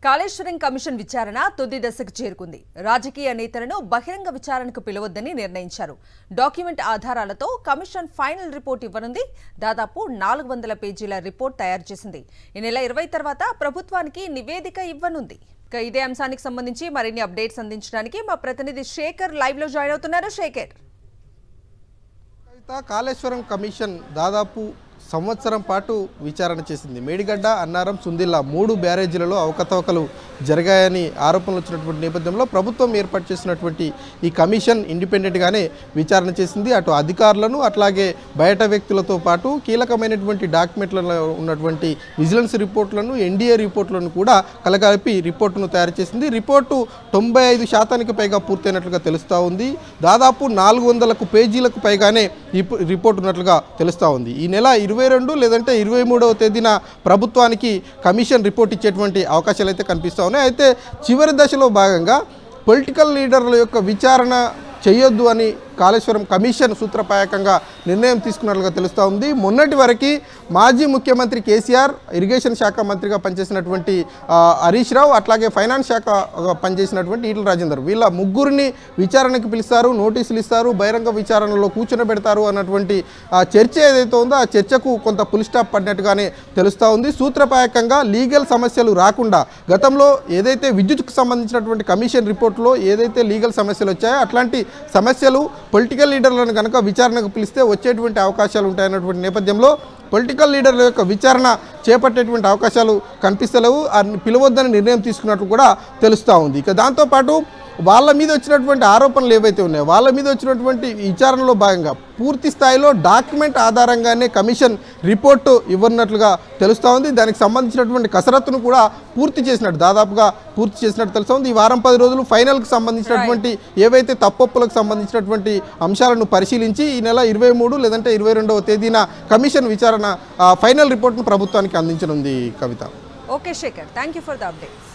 Kaleshwaram commission విచారణ తుది దశకు చేరుకుంది. రాజకీయ నేతలను బహిరంగ విచారణకు పిలవొద్దని నిర్ణయించారు. డాక్యుమెంట్ ఆధారాలతో కమిషన్ ఫైనల్ రిపోర్ట్ ఇవ్వనుంది. దాదాపు 400 పేజీల రిపోర్ట్ తయారు చేసింది. ఈ నెల 20 తర్వాత ప్రభుత్వానికి నివేదిక ఇవ్వనుంది. ఇదే అంశానికి సంబంధించి మరిన్ని అప్డేట్స్ అందించడానికి మా ప్రతినిధి శేఖర్ లైవ్ లో జాయిన్ అవుతున్నారు. శేఖర్, కాళేశ్వరం కమిషన్ దాదాపు సంవత్సరం పాటు విచారణ చేసింది. మేడిగడ్డ, అన్నారం, సుందిల్లా 3 బ్యారేజీలలో అవకతవకలు జరిగాయని ఆరోపణలు వచ్చినటువంటి నేపథ్యంలో ప్రభుత్వం ఏర్పాటు చేసినటువంటి ఈ కమిషన్ ఇండిపెండెంట్గానే విచారణ చేసింది. అటు అధికారులను అట్లాగే బయట వ్యక్తులతో పాటు కీలకమైనటువంటి డాక్యుమెంట్లలో ఉన్నటువంటి విజిలెన్స్ రిపోర్టులను, ఎన్డీఏ రిపోర్టులను కూడా కలగలిపి రిపోర్టును తయారు చేసింది. రిపోర్టు 95% పైగా పూర్తయినట్లుగా తెలుస్తూ ఉంది. దాదాపు 400 పేజీలకు పైగానే ఈ రిపోర్ట్ ఉన్నట్లుగా తెలుస్తూ ఉంది. ఈ నెల 22 లేదంటే 23వ తేదీన ప్రభుత్వానికి కమిషన్ రిపోర్ట్ ఇచ్చేటువంటి అవకాశాలు అయితే కనిపిస్తూ ఉన్నాయి. అయితే చివరి దశలో భాగంగా పొలిటికల్ లీడర్ల యొక్క విచారణ చేయొద్దు అని కాళేశ్వరం కమిషన్ సూత్రప్రాయకంగా నిర్ణయం తీసుకున్నట్లుగా తెలుస్తూ ఉంది. మొన్నటి వరకు మాజీ ముఖ్యమంత్రి కేసీఆర్, ఇరిగేషన్ శాఖ మంత్రిగా పనిచేసినటువంటి హరీష్ రావు, అట్లాగే ఫైనాన్స్ శాఖ పనిచేసినటువంటి ఈటల రాజేందర్, వీళ్ళ ముగ్గురిని విచారణకు పిలుస్తారు, నోటీసులు ఇస్తారు, బహిరంగ విచారణలో కూర్చొనబెడతారు అన్నటువంటి చర్చ ఏదైతే ఉందో ఆ చర్చకు కొంత పులి స్టాప్ పడినట్టుగానే తెలుస్తూ ఉంది. సూత్రప్రాయకంగా లీగల్ సమస్యలు రాకుండా గతంలో ఏదైతే విద్యుత్కు సంబంధించినటువంటి కమిషన్ రిపోర్టులో ఏదైతే లీగల్ సమస్యలు వచ్చాయో అట్లాంటి సమస్యలు పొలిటికల్ లీడర్లను కనుక విచారణకు పిలిస్తే వచ్చేటువంటి అవకాశాలు ఉంటాయన్నటువంటి నేపథ్యంలో పొలిటికల్ లీడర్ల యొక్క విచారణ చేపట్టేటువంటి అవకాశాలు కనిపిస్తలేవు. పిలవద్దని నిర్ణయం తీసుకున్నట్లు కూడా తెలుస్తూ ఉంది. ఇక దాంతోపాటు వాళ్ళ మీద వచ్చినటువంటి ఆరోపణలు ఏవైతే ఉన్నాయో వాళ్ళ మీద వచ్చినటువంటి విచారణలో భాగంగా పూర్తి స్థాయిలో డాక్యుమెంట్ ఆధారంగానే కమిషన్ రిపోర్టు ఇవ్వనున్నట్లుగా తెలుస్తూ ఉంది. దానికి సంబంధించినటువంటి కసరత్తును కూడా దాదాపుగా పూర్తి చేసినట్టు తెలుస్తూ ఉంది. ఈ వారం 10 రోజులు ఫైనల్కి సంబంధించినటువంటి ఏవైతే తప్పొప్పులకు సంబంధించినటువంటి అంశాలను పరిశీలించి ఈ నెల 23 లేదంటే 22వ తేదీన కమిషన్ విచారణ ఫైనల్ రిపోర్ట్ను ప్రభుత్వానికి అందించనుంది. Kavitha. Okay Shekhar, thank you for the update.